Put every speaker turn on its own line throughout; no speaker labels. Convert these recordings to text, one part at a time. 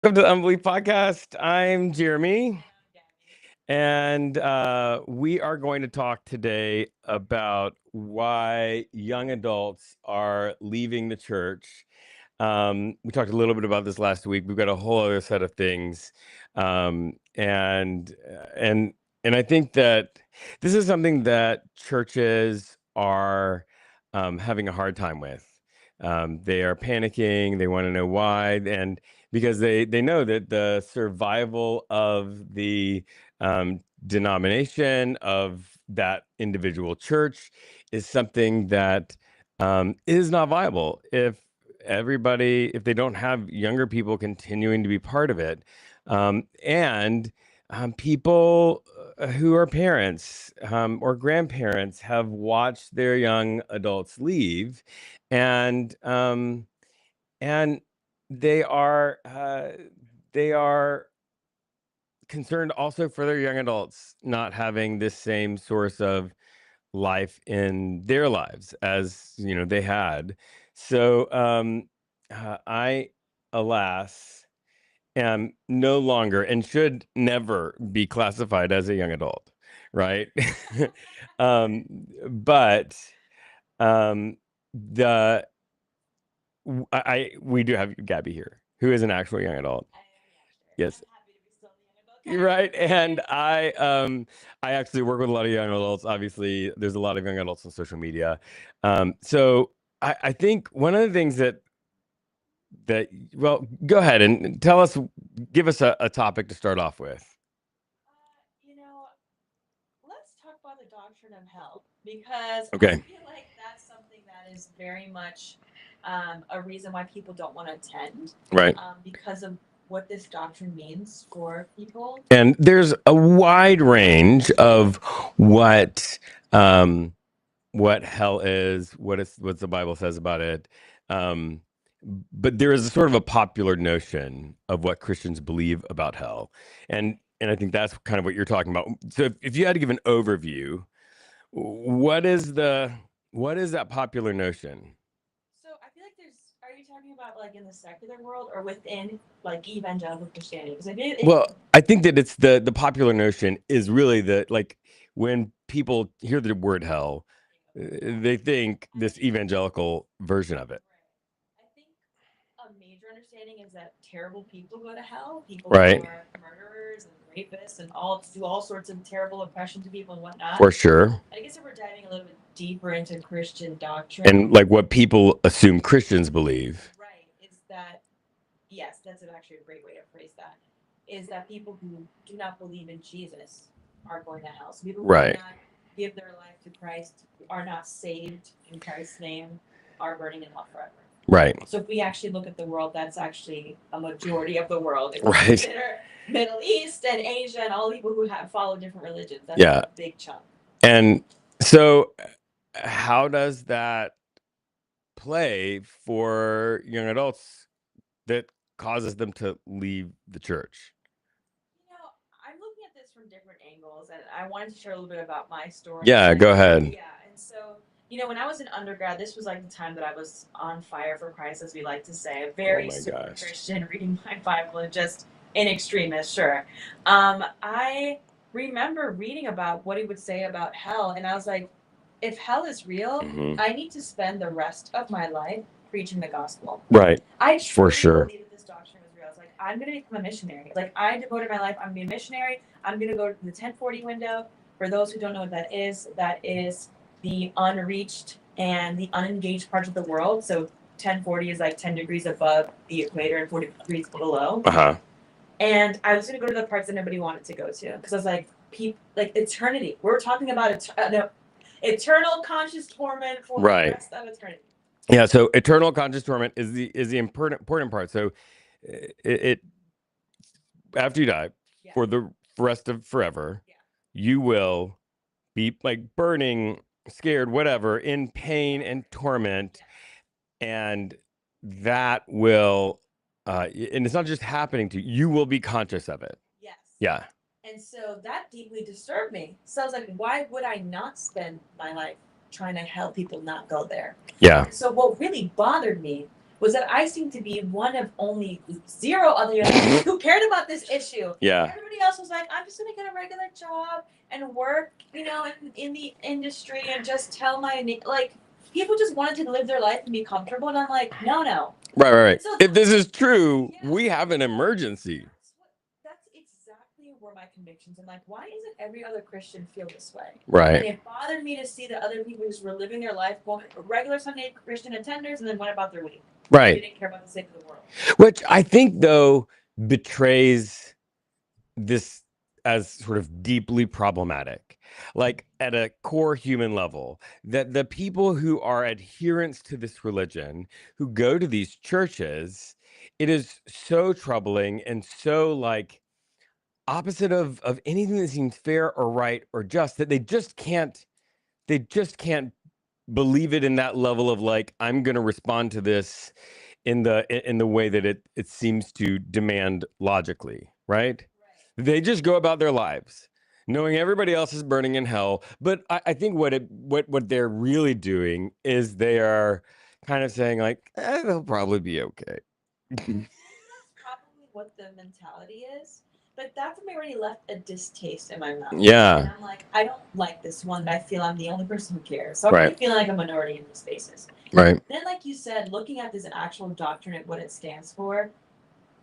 Welcome to the Unbelief Podcast. I'm Jeremy, and we are going to talk today about why young adults are leaving the church. We talked a little bit about this last week. We've got a whole other set of things, and I think that this is something that churches are having a hard time with. They are panicking. They want to know why, and because they know that the survival of the denomination of that individual church is something that is not viable if they don't have younger people continuing to be part of it, and people who are parents or grandparents have watched their young adults leave, and and they are uh, they are concerned also for their young adults not having this same source of life in their lives as they had. So I, alas, am no longer and should never be classified as a young adult, right? um, but um, the we do have Gabby here, who is an actual young adult. Yes. Right. And I actually work with a lot of young adults. Obviously, there's a lot of young adults on social media. So I think one of the things that well, go ahead and tell us, give us a topic to start off with.
You know, let's talk about the doctrine of hell because I
Okay.
feel like that's something that is very much a reason why people don't want to attend
Right.
because of what this doctrine means for people.
And there's a wide range of what um what hell is, what the Bible says about it. Um, but there is a sort of a popular notion of what Christians believe about hell, and I think that's kind of what you're talking about. So if you had to give an overview, what is that popular notion?
So I feel like there's. Are you talking about like in the secular world or within like evangelical Christianity? Because I feel
Well, I think that it's the popular notion is really the like when people hear the word hell, they think this evangelical version of it.
I think a major understanding is that terrible people go to hell. People who
Right.
are murderers and rapists and all do all sorts of terrible oppression to people and whatnot.
For sure.
I guess if we're diving a little bit deeper into Christian doctrine,
And like what people assume Christians believe.
right, is that yes, that's actually a great way to phrase that. Is that people who do not believe in Jesus are going to hell. So people who do
Right.
not give their life to Christ, are not saved in Christ's name, are burning in hell forever.
Right.
So if we actually look at the world, that's actually a majority of the world. If we
Right.
consider Middle East and Asia and all the people who have follow different religions, that's
Yeah.
a big chunk.
And so how does that play for young adults that causes them to leave the church?
I'm looking at this from different angles, and I wanted to share a little bit about my story.
Yeah, go ahead.
Yeah, and so when I was in undergrad, this was like the time that I was on fire for Christ, as we like to say, a
Oh
very
my
super
gosh.
Christian, reading my Bible and just in extremis, sure. I remember reading about what he would say about hell, and I was like, if hell is real, I need to spend the rest of my life preaching the gospel.
Right.
I
For
truly
sure.
believe that this doctrine was real. I was like, I'm going to become a missionary. Like, I devoted my life, I'm going to be a missionary. I'm going to go to the 1040 window. For those who don't know what that is the unreached and the unengaged parts of the world. So 1040 is like 10 degrees above the equator and 40 degrees below.
Uh-huh.
And I was going to go to the parts that nobody wanted to go to because I was like, like eternity. We're talking about eternal conscious torment for the rest of eternity.
Yeah, so eternal conscious torment is the important part. So it after you die, for the rest of forever, you will be like burning, scared, whatever, in pain and torment, and that will and it's not just happening to you, you will be conscious of it.
Yes.
Yeah.
And so that deeply disturbed me. So I was like, why would I not spend my life trying to help people not go there?
Yeah.
So what really bothered me was that I seemed to be one of only 0 other young adults who cared about this issue.
Yeah.
Everybody else was like, I'm just gonna get a regular job and work, in the industry and just tell like people just wanted to live their life and be comfortable, and I'm like, no.
Right.
So
If this is true,
yeah,
we have an emergency.
that's exactly where my convictions. And like, why doesn't every other Christian feel this way? And
Right.
it bothered me to see that other people just were living their life, going regular Sunday Christian attenders, and then went about their week. They
Right.
didn't care about the sake of the world.
Which I think, though, betrays this as sort of deeply problematic, like at a core human level, that the people who are adherents to this religion, who go to these churches, it is so troubling and so like opposite of anything that seems fair or right or just, that they just can't believe it in that level of like, I'm going to respond to this in the way that it seems to demand logically, right? They just go about their lives knowing everybody else is burning in hell. But I think what they're really doing is they are kind of saying like, they'll probably be okay.
Probably what the mentality is. But that for me already left a distaste in my mouth.
Yeah.
And I'm like, I don't like this one, but I feel I'm the only person who cares. So I'm
Right.
really feeling like a minority in these spaces.
Right.
Then, like you said, looking at this actual doctrine and what it stands for,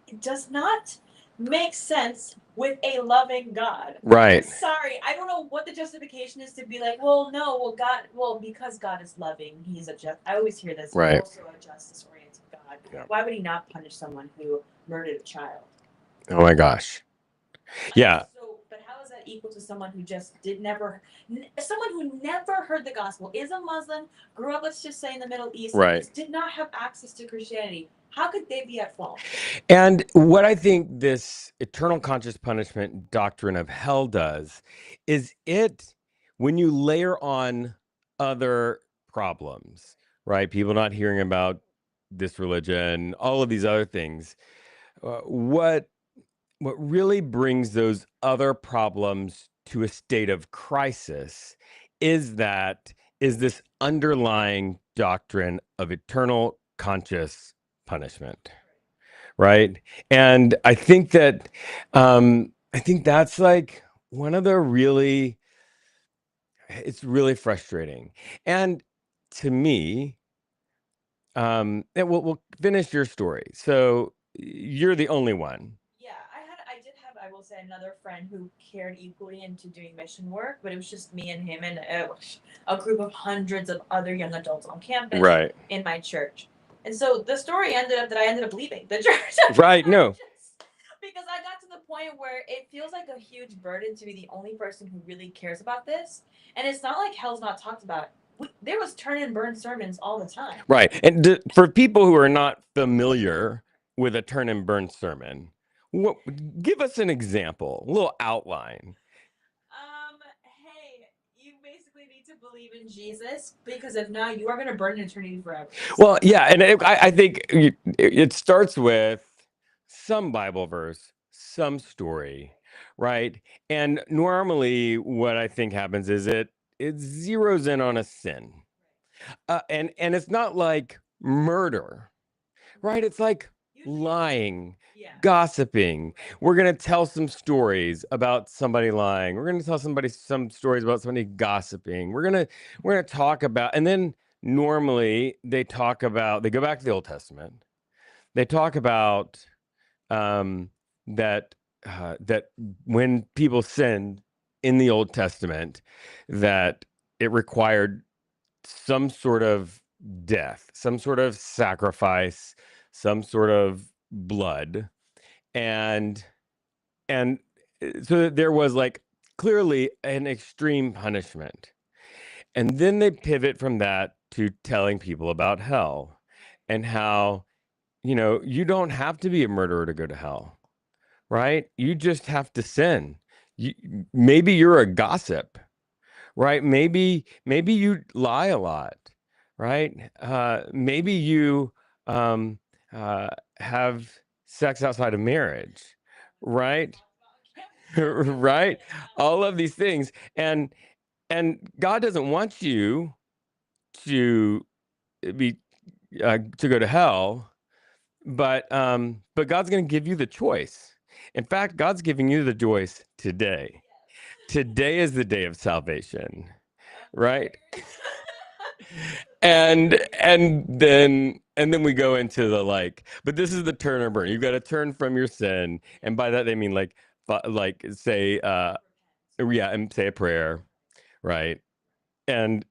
it does not make sense with a loving God.
Right.
I'm sorry, I don't know what the justification is to be like, well, no, because God is loving, he's a just. I always hear this.
Right.
Also a justice-oriented God.
Yeah.
Why would he not punish someone who murdered a child?
Oh my gosh. Yeah.
So, but how is that equal to someone who just someone who never heard the gospel, is a Muslim, grew up, let's just say, in the Middle East,
Right.
did not have access to Christianity? How could they be at fault?
And what I think this eternal conscious punishment doctrine of hell does is when you layer on other problems, right? People not hearing about this religion, all of these other things, what really brings those other problems to a state of crisis is this underlying doctrine of eternal conscious punishment, right? And I think that's like one of the it's really frustrating. And to me, and we'll finish your story. So you're the only one.
Yeah, I will say, another friend who cared equally into doing mission work, but it was just me and him and a group of hundreds of other young adults on campus,
Right.
in my church. And so the story ended up that I ended up leaving the church.
Right. No.
Because I got to the point where it feels like a huge burden to be the only person who really cares about this. And it's not like hell's not talked about. There was turn and burn sermons all the time.
Right. And for people who are not familiar with a turn and burn sermon, give us an example, a little outline.
Hey, you basically need to believe in Jesus, because if not, you are going to burn in eternity forever.
Well, yeah, and I think it starts with some Bible verse, some story, right? And normally, what I think happens is it zeroes in on a sin, and it's not like murder, right? It's like lying, gossiping. We're going to tell some stories about somebody lying. We're going to tell some stories about somebody gossiping. We're going to talk about, and then normally they go back to the Old Testament. They talk about that when people sinned in the Old Testament, that it required some sort of death, some sort of sacrifice, some sort of blood, and so there was like clearly an extreme punishment. And then they pivot from that to telling people about hell and how, you don't have to be a murderer to go to hell, right? You just have to sin. Maybe you're a gossip, right? Maybe you lie a lot, right? Maybe you have sex outside of marriage, right? Right? All of these things, and God doesn't want you to be to go to hell, but God's going to give you the choice. In fact, God's giving you the choice today. Today is the day of salvation, right? And then we go into the like, but this is the turn or burn. You've got to turn from your sin, and by that they mean like say and say a prayer, right? And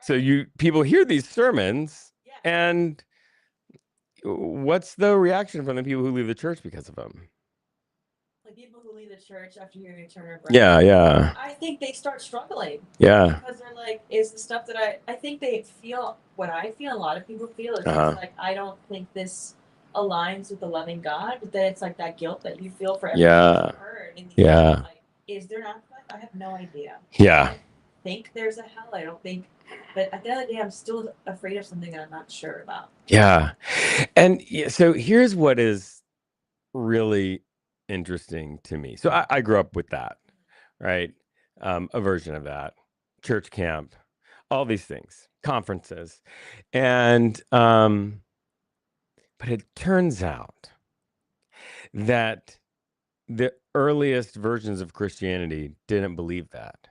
so people hear these sermons, and what's the reaction from the people who leave the church because of them?
Like people who leave the church after hearing Turner Brown.
Yeah.
I think they start struggling.
Yeah.
Because they're like, is the stuff that I think they feel what I feel, a lot of people feel is
Uh-huh.
just like, I don't think this aligns with the loving God, but then it's like that guilt that you feel for everything you've heard. And like, is there not? I have no idea.
Yeah.
I don't think there's a hell. I don't think, but at the end of the day, I'm still afraid of something that I'm not sure about.
Yeah. And so here's what is really interesting to me. So I grew up with that, right? A version of that, church camp, all these things, conferences. And but it turns out that the earliest versions of Christianity didn't believe that,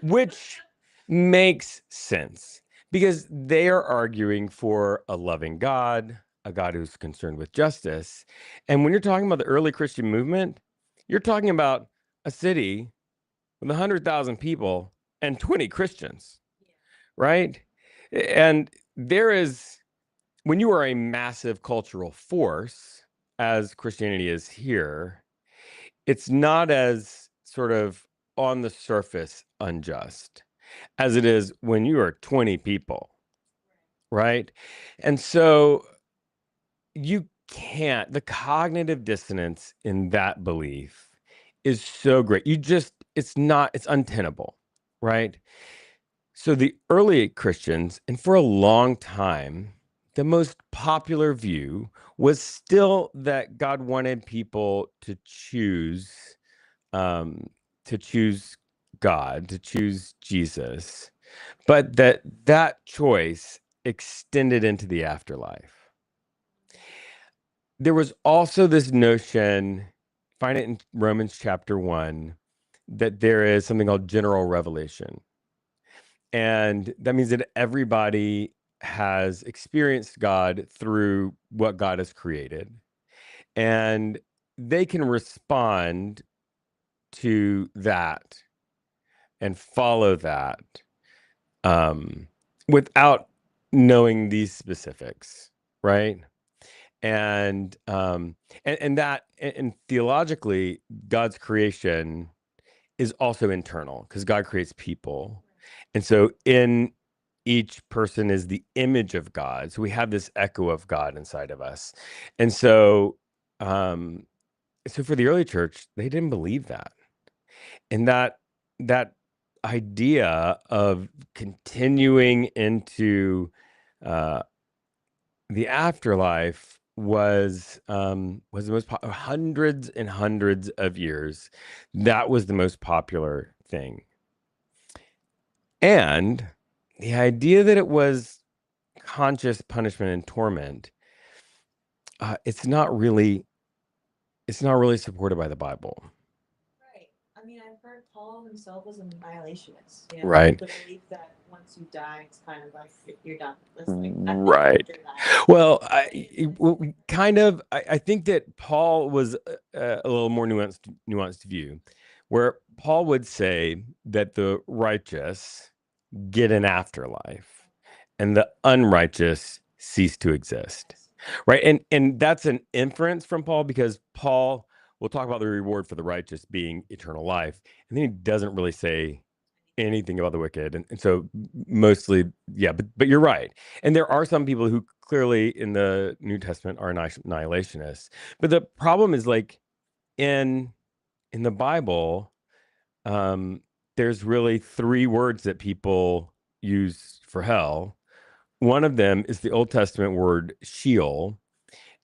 which makes sense because they are arguing for a loving God, a God who's concerned with justice. And when you're talking about the early Christian movement, you're talking about a city with 100,000 people and 20 Christians, right? And there is, when you are a massive cultural force, as Christianity is here, it's not as sort of on the surface unjust as it is when you are 20 people, right? And so the cognitive dissonance in that belief is so great. It's untenable, right? So the early Christians, and for a long time, the most popular view was still that God wanted people to choose God, to choose Jesus, but that choice extended into the afterlife. There was also this notion, find it in Romans chapter 1, that there is something called general revelation. And that means that everybody has experienced God through what God has created. And they can respond to that and follow that without knowing these specifics, right? And theologically, God's creation is also internal because God creates people. And so in each person is the image of God. So we have this echo of God inside of us. And so for the early church, they didn't believe that. And that idea of continuing into the afterlife was the most hundreds and hundreds of years. That was the most popular thing. And the idea that it was conscious punishment and torment, it's not really supported by the Bible.
Right. I mean, I've heard Paul himself was an annihilationist.
Right.
The belief that once you die, it's kind of like you're done.
Right. Well, I think that Paul was a little more nuanced view, where Paul would say that the righteous get an afterlife and the unrighteous cease to exist. Right. And that's an inference from Paul, because Paul will talk about the reward for the righteous being eternal life. And then he doesn't really say anything about the wicked. And so mostly, yeah, but you're right. And there are some people who clearly in the New Testament are annihilationists. But the problem is, like, in the Bible, there's really three words that people use for hell. One of them is the Old Testament word Sheol.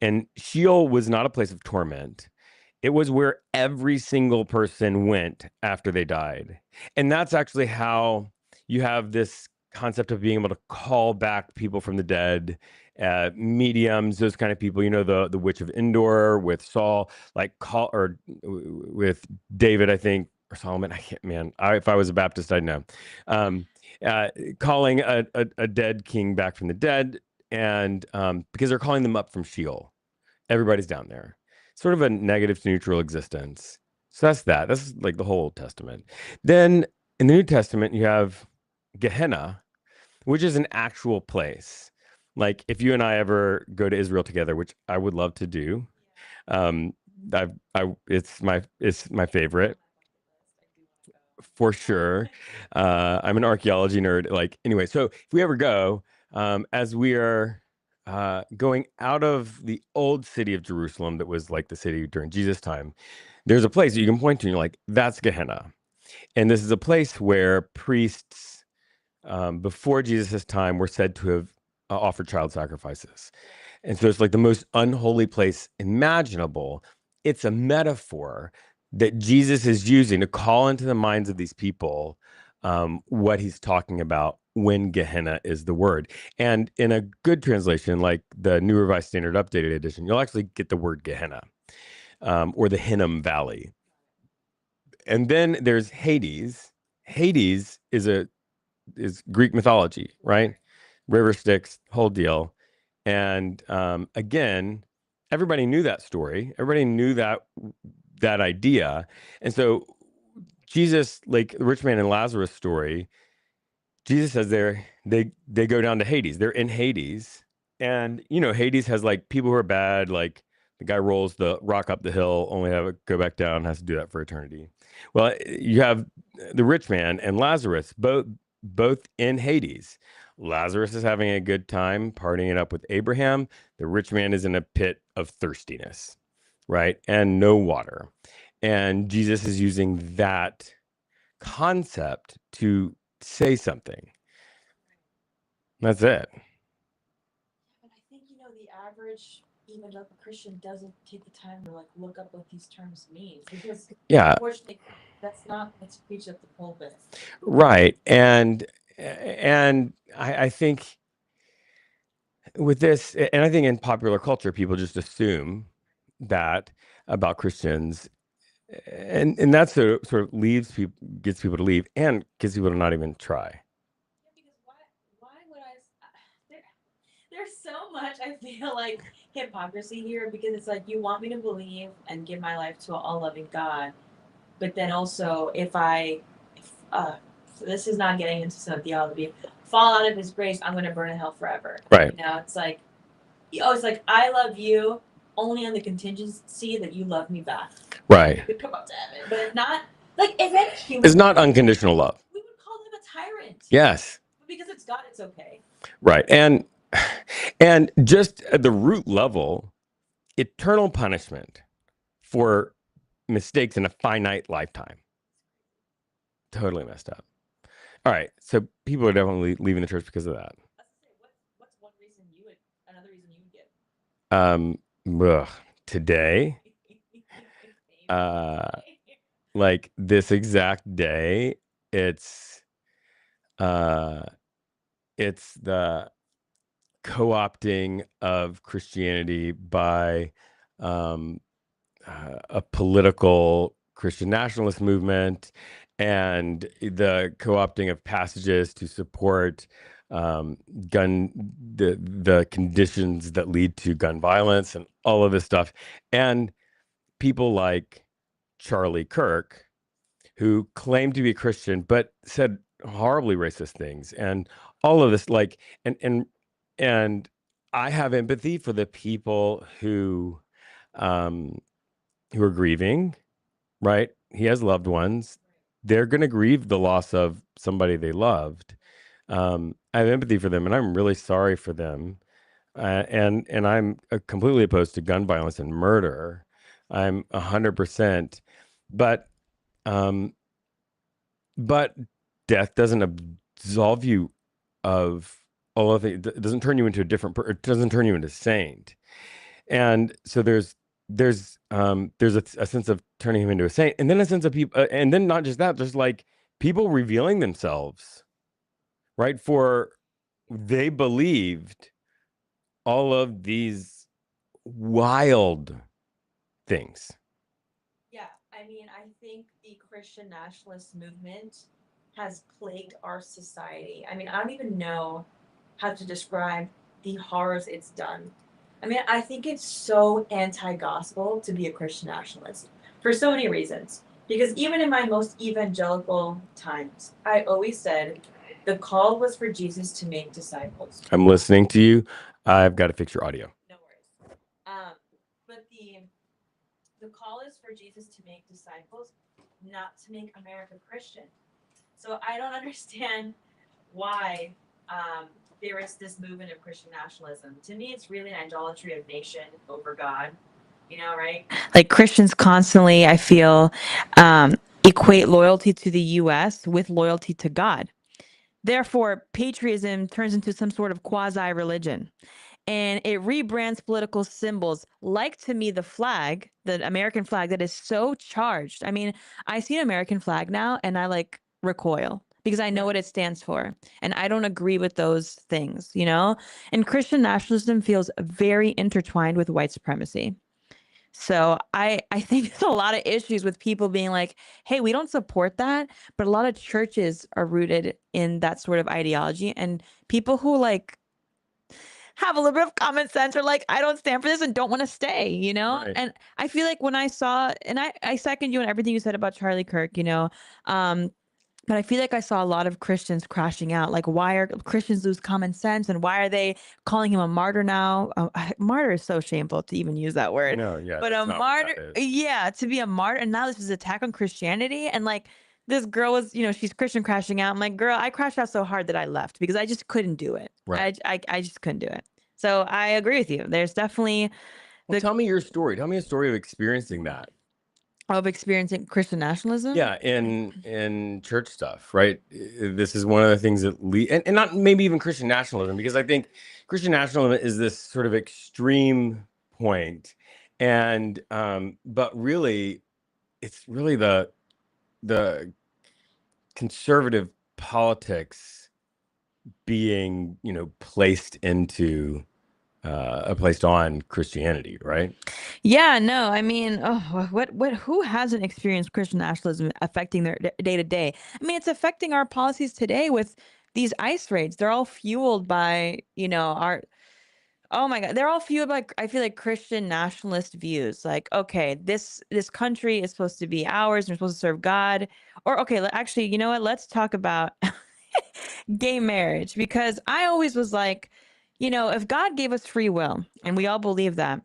And Sheol was not a place of torment. It was where every single person went after they died. And that's actually how you have this concept of being able to call back people from the dead, mediums, those kind of people. You know, the Witch of Endor with Saul, like with David, I think, or Solomon. I can't, man. If I was a Baptist, I'd know. Um, Calling a dead king back from the dead, and because they're calling them up from Sheol. Everybody's down there. Sort of a negative to neutral existence. So that's that. That's like the whole Old Testament. Then in the New Testament, you have Gehenna, which is an actual place. Like if you and I ever go to Israel together, which I would love to do, um, it's my favorite for sure. I'm an archaeology nerd. Like anyway, so if we ever go, as we are going out of the old city of Jerusalem, that was like the city during Jesus' time, there's a place that you can point to, and you're like, that's Gehenna. And this is a place where priests, before Jesus' time, were said to have offered child sacrifices. And so it's like the most unholy place imaginable. It's a metaphor that Jesus is using to call into the minds of these people what he's talking about when Gehenna is the word. And in a good translation, like the New Revised Standard Updated Edition, you'll actually get the word Gehenna, or the Hinnom Valley. And then there's Hades. Hades is Greek mythology, right? River Styx, whole deal. And again, everybody knew that story. Everybody knew that idea. And so Jesus, like the rich man and Lazarus story, Jesus says they go down to Hades. They're in Hades. And you know, Hades has like people who are bad, like the guy rolls the rock up the hill, only have it go back down, has to do that for eternity. Well, you have the rich man and Lazarus, both in Hades. Lazarus is having a good time partying it up with Abraham. The rich man is in a pit of thirstiness, right? And no water. And Jesus is using that concept to say something. That's it.
But I think, the average evangelical Christian doesn't take the time to like look up what these terms mean because
Yeah,
unfortunately that's not what's preached at the pulpit.
right. And I think with this, and I think in popular culture, people just assume that about Christians, and that's sort of gets people to leave, and gets people to not even try.
Yeah, because why would there, there's so much I feel like hypocrisy here because it's like you want me to believe and give my life to an all-loving God, but then also if this is not getting into some theology, fall out of His grace, I'm going to burn in hell forever.
Right.
It's like, it's like I love you only on the contingency that you love me back.
Right.
You come up to heaven, but it's not like if any human.
It's not unconditional love.
We would call him a tyrant.
Yes.
But because it's God, it's okay.
Right. And just at the root level, eternal punishment for mistakes in a finite lifetime. Totally messed up. All right. So people are definitely leaving the church because of that.
What's another reason you would give?
Today, like this exact day, it's the co-opting of Christianity by a political Christian nationalist movement, and the co-opting of passages to support the conditions that lead to gun violence and all of this stuff. And people like Charlie Kirk, who claimed to be a Christian but said horribly racist things, and all of this, like, and I have empathy for the people who are grieving, right? He has loved ones. They're going to grieve the loss of somebody they loved. I have empathy for them, and I'm really sorry for them. And I'm completely opposed to gun violence and murder. I'm 100%. But death doesn't absolve you of all of it. It doesn't turn you into it doesn't turn you into a saint. And so there's a sense of turning him into a saint, and then a sense of people, and then not just that, there's like people revealing themselves, right? For they believed all of these wild things.
Yeah, I mean, I think the Christian nationalist movement has plagued our society. I mean, I don't even know how to describe the horrors it's done. I mean, I think it's so anti gospel to be a Christian nationalist for so many reasons. Because even in my most evangelical times, I always said the call was for Jesus to make disciples.
I'm listening to you. I've got to fix your audio.
No worries. But the call is for Jesus to make disciples, not to make America Christian. So I don't understand why there is this movement of Christian nationalism. To me, it's really an idolatry of nation over God. You know, right? Like Christians constantly, I feel, equate loyalty to the U.S. with loyalty to God. Therefore, patriotism turns into some sort of quasi religion, and it rebrands political symbols, like to me the flag, the American flag, that is so charged. I mean, I see an American flag now and I like recoil because I know what it stands for, and I don't agree with those things, you know? And Christian nationalism feels very intertwined with white supremacy. So I think there's a lot of issues with people being like, "Hey, we don't support that," but a lot of churches are rooted in that sort of ideology, and people who like have a little bit of common sense are like, I don't stand for this and don't want to stay, you know?
Right.
And I feel like when I saw, and I second you on everything you said about Charlie Kirk, you know, but I feel like I saw a lot of Christians crashing out. Like, why are Christians lose common sense, and why are they calling him a martyr now? Martyr is so shameful to even use that word.
No, yeah,
But
that's
a
not what
martyr,
that is.
yeah, to be a martyr, and now this is attack on Christianity, and like this girl was, you know, she's Christian crashing out. I'm like, girl, I crashed out so hard that I left because I just couldn't do it.
Right.
I just couldn't do it. So I agree with you. There's definitely
Well,
the
tell me your story. Tell me a story of experiencing that.
of experiencing Christian nationalism.
Yeah, in church stuff, right? This is one of the things that and not maybe even Christian nationalism, because I think Christian nationalism is this sort of extreme point, and but really, it's really the conservative politics being, you know, placed into placed on Christianity, right?
Yeah, no, I mean, oh, who hasn't experienced Christian nationalism affecting their day to day? I mean, it's affecting our policies today with these ICE raids. They're all fueled by, you know, our, oh my God, they're all fueled by, I feel like, Christian nationalist views. Like, okay, this country is supposed to be ours, and we're supposed to serve God. Or, okay, actually, you know what? Let's talk about gay marriage, because I always was like, you know, if God gave us free will, and we all believe that,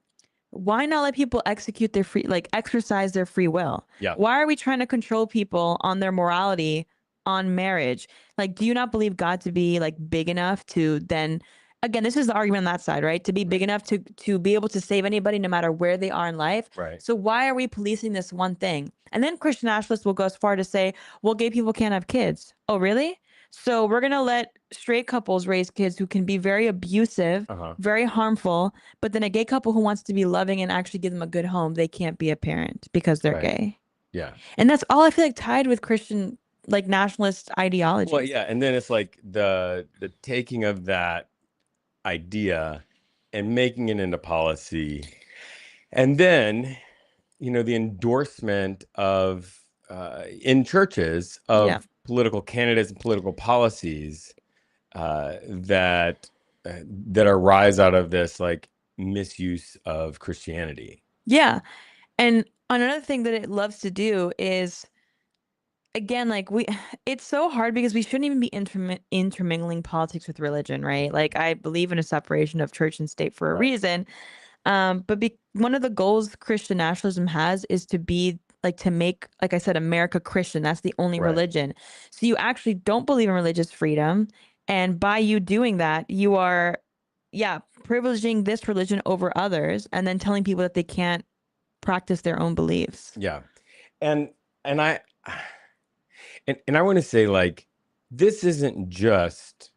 why not let people execute their free, like exercise their free will?
Yeah.
Why are we trying to control people on their morality on marriage? Like, do you not believe God to be like big enough to then, again, this is the argument on that side, right? To be big enough to be able to save anybody no matter where they are in life.
Right.
So why are we policing this one thing? And then Christian nationalists will go as far to say, well, gay people can't have kids. Oh, really? So we're gonna let straight couples raise kids who can be very abusive,
Uh-huh.
very harmful, but then a gay couple who wants to be loving and actually give them a good home, they can't be a parent because they're
Right.
gay.
Yeah.
And that's all I feel like tied with Christian, like nationalist ideology.
Well, yeah, and then it's like the taking of that idea and making it into policy, and then, you know, the endorsement of in churches of
Yeah.
political candidates and political policies that that arise out of this like misuse of Christianity.
Yeah. And another thing that it loves to do is, again, like it's so hard because we shouldn't even be intermingling politics with religion, right? Like I believe in a separation of church and state for a
Right.
reason. But one of the goals Christian nationalism has is to be like, to make, like I said, America Christian. That's the only
Right.
religion. So you actually don't believe in religious freedom. And by you doing that, you are, yeah, privileging this religion over others and then telling people that they can't practice their own beliefs.
Yeah. And I and I want to say, like, this isn't just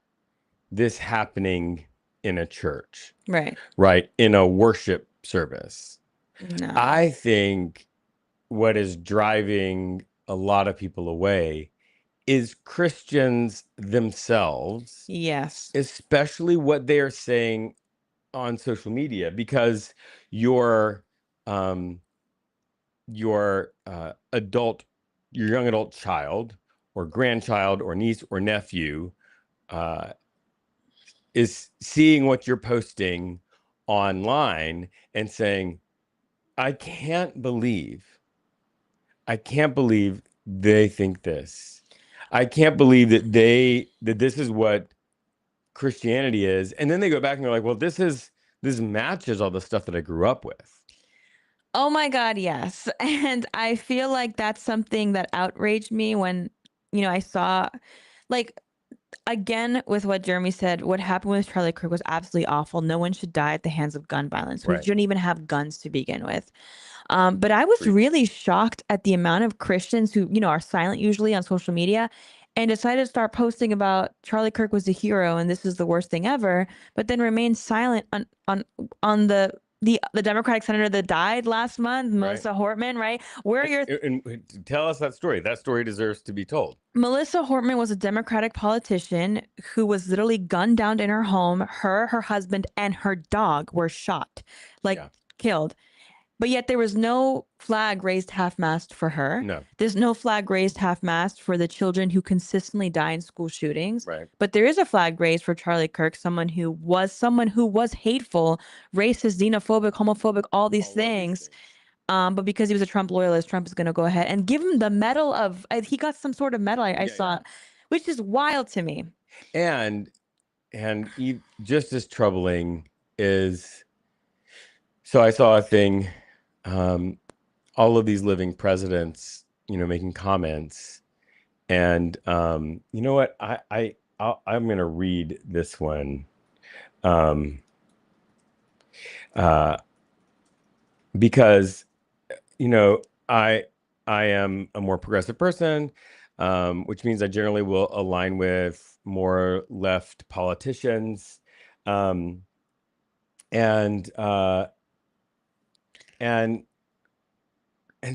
this happening in a church,
Right.
right? In a worship service.
No.
I think what is driving a lot of people away is Christians themselves,
Yes.
especially what they are saying on social media, because your um your your young adult child or grandchild or niece or nephew uh is seeing what you're posting online and saying, I can't believe I can't believe they think this. I can't believe that this is what Christianity is. And then they go back and they're like, well, this matches all the stuff that I grew up with.
Oh my God, yes. And I feel like that's something that outraged me when, I saw, like, again, with what Jeremy said, what happened with Charlie Kirk was absolutely awful. No one should die at the hands of gun violence. We
Right.
shouldn't even have guns to begin with. But I was
Agreed.
really shocked at the amount of Christians who, are silent usually on social media and decided to start posting about Charlie Kirk was a hero and this is the worst thing ever, but then remain silent on the Democratic senator that died last month,
Right.
Melissa Hortman, right? Where are your
And tell us that story. That story deserves to be told.
Melissa Hortman was a Democratic politician who was literally gunned down in her home. Her husband, and her dog were shot, killed. But yet there was no flag raised half-mast for her.
No.
There's no flag raised half-mast for the children who consistently die in school shootings.
Right.
But there is a flag raised for Charlie Kirk, someone who was hateful, racist, xenophobic, homophobic, all these things. But because he was a Trump loyalist, Trump is going to go ahead and give him the medal of, he got some sort of medal I saw, which is wild to me.
And just as troubling is, so I saw a thing, all of these living presidents, making comments, and you know what, I'm going to read this one, because I am a more progressive person, which means I generally will align with more left politicians, and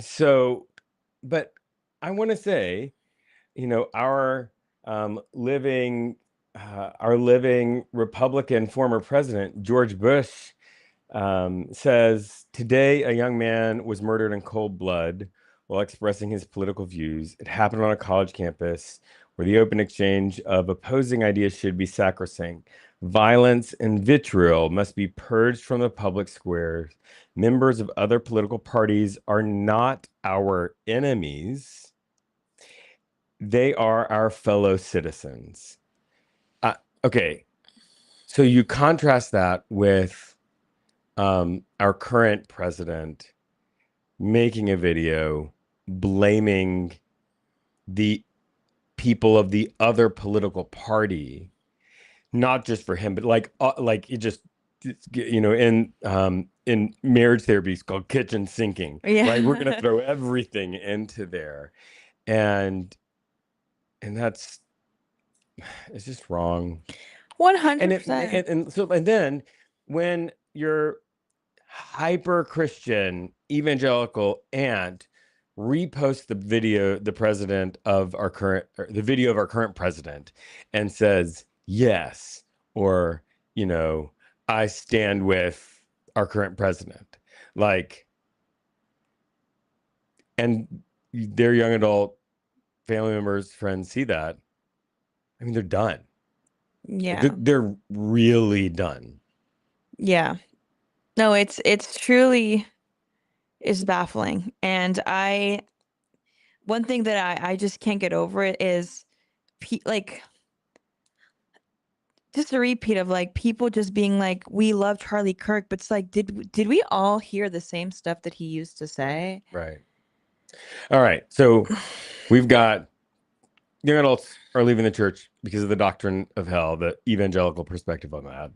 so, but I want to say, our living Republican former president George Bush says, today a young man was murdered in cold blood while expressing his political views. It happened on a college campus where the open exchange of opposing ideas should be sacrosanct. Violence and vitriol must be purged from the public squares. Members of other political parties are not our enemies. They are our fellow citizens. Okay, so you contrast that with our current president making a video blaming the people of the other political party, not just for him, but like it just, in marriage therapy, it's called kitchen sinking.
Yeah.
Like, we're gonna throw everything into there, and that's, it's just wrong.
100%.
And then when your hyper Christian evangelical aunt reposts the video of our current president and says, yes, or I stand with our current president, like, and their young adult family members, friends see that, I mean, they're done.
Yeah.
They're really done.
Yeah. No, it's truly is baffling. And one thing that I just can't get over it is just a repeat of like people just being like, we love Charlie Kirk, but it's like, did we all hear the same stuff that he used to say?
Right. All right. So we've got young adults are leaving the church because of the doctrine of hell, the evangelical perspective on that.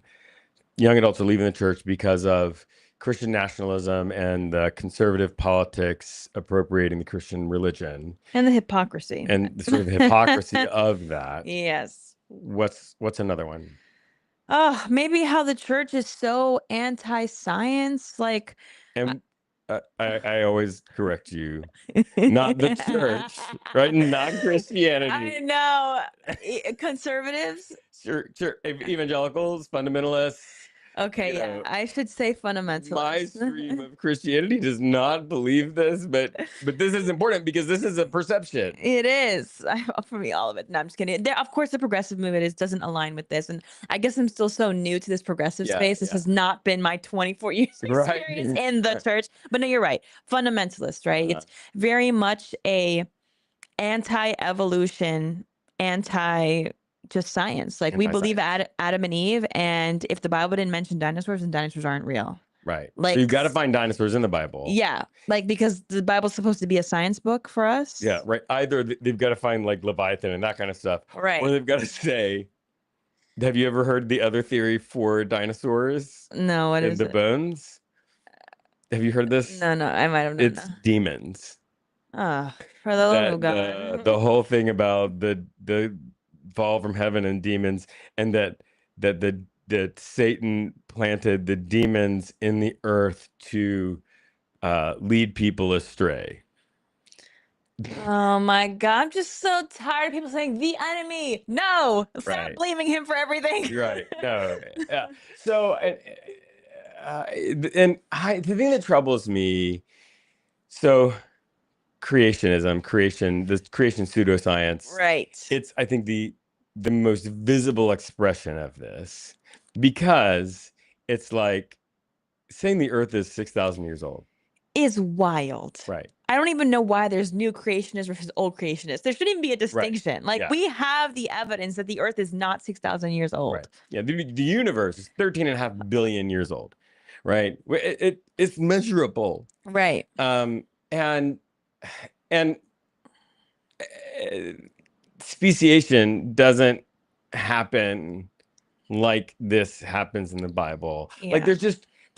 Young adults are leaving the church because of Christian nationalism and the conservative politics appropriating the Christian religion.
And the hypocrisy.
And the sort of hypocrisy of that.
Yes.
What's another one?
Oh, maybe how the church is so anti-science. Like,
and I always correct you. Not the church, right? Not Christianity.
I know. Conservatives.
Evangelicals, fundamentalists.
Okay,
You
yeah.
know,
I should say
my
fundamentalists.
stream of Christianity does not believe this, but this is important because this is a perception.
It is. For me, all of it. No, I'm just kidding. There, of course, the progressive movement doesn't align with this, and I guess I'm still so new to this progressive
Yeah,
space. This
yeah.
has not been my 24 years
Right.
experience in the church. But no, you're right. Fundamentalist, right?
Uh-huh.
It's very much a anti-evolution, anti just science. Like we believe Adam and Eve, and if the Bible didn't mention dinosaurs, then dinosaurs aren't real.
Right.
Like,
so you've got to find dinosaurs in the Bible.
Yeah, like because the Bible's supposed to be a science book for us.
Yeah, right. Either they've got to find like Leviathan and that kind of stuff,
Right.
or they've got to say, have you ever heard the other theory for dinosaurs?
No, what is
the
it?
bones? Have you heard this?
No, I might have known.
It's demons.
Ah, for the love of God.
The whole thing about the fall from heaven and demons, and that Satan planted the demons in the earth to lead people astray.
Oh my God, I'm just so tired of people saying the enemy. No, stop blaming him for everything.
You're right. No. Yeah. So, the thing that troubles me, so creationism, the creation pseudoscience,
right?
It's, I think, the most visible expression of this, because it's like saying the earth is 6,000 years old
is wild.
Right.
I don't even know why there's new creationists versus old creationists. There shouldn't even be a distinction. Like we have the evidence that the earth is not 6,000 years old.
Right. Yeah. The universe is 13.5 billion years old. Right. It's measurable.
Right.
And speciation doesn't happen like this happens in the Bible.
Yeah.
Like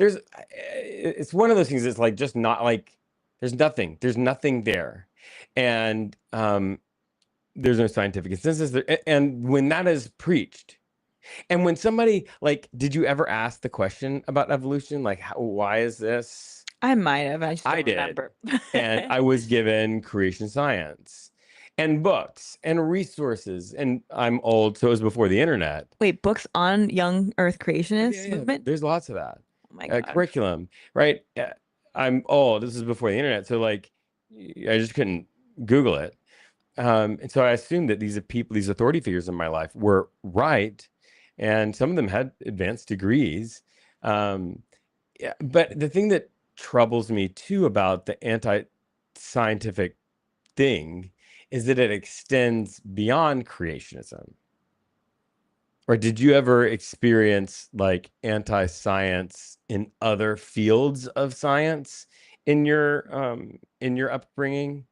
it's one of those things that's like just not like there's nothing there, and there's no scientific consensus there. And when that is preached, and when somebody like, did you ever ask the question about evolution? Like, why is this?
I might have. I
did.
Remember.
And I was given creation science and books and resources, and I'm old, so it was before the internet.
Wait, books on young Earth creationist movement?
There's lots of that.
Oh my God.
Curriculum, right? I'm old. This is before the internet, so like, I just couldn't Google it, and so I assumed that these authority figures in my life were right, and some of them had advanced degrees. But the thing that troubles me too about the anti-scientific thing is that it extends beyond creationism. Or did you ever experience like anti-science in other fields of science in your upbringing?